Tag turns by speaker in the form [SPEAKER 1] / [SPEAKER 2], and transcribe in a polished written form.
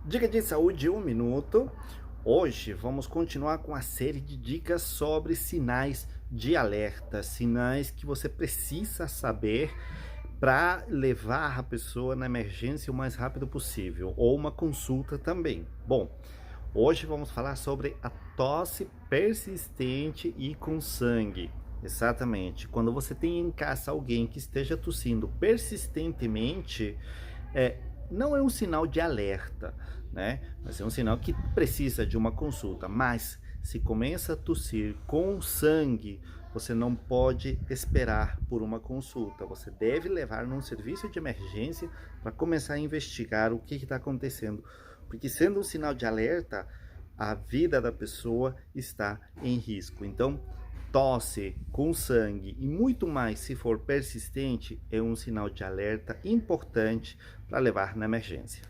[SPEAKER 1] Dica de saúde 1 minuto. Hoje vamos continuar com a série de dicas sobre sinais de alerta, sinais que você precisa saber para levar a pessoa na emergência o mais rápido possível, ou uma consulta também. Bom, hoje vamos falar sobre a tosse persistente e com sangue. Exatamente. Quando você tem em casa alguém que esteja tossindo persistentemente, é, não é um sinal de alerta, né? Mas é um sinal que precisa de uma consulta. Mas se começa a tossir com sangue, você não pode esperar por uma consulta. Você deve levar num serviço de emergência para começar a investigar o que está acontecendo. Porque sendo um sinal de alerta, a vida da pessoa está em risco. Então, tosse com sangue e muito mais se for persistente é um sinal de alerta importante para levar na emergência.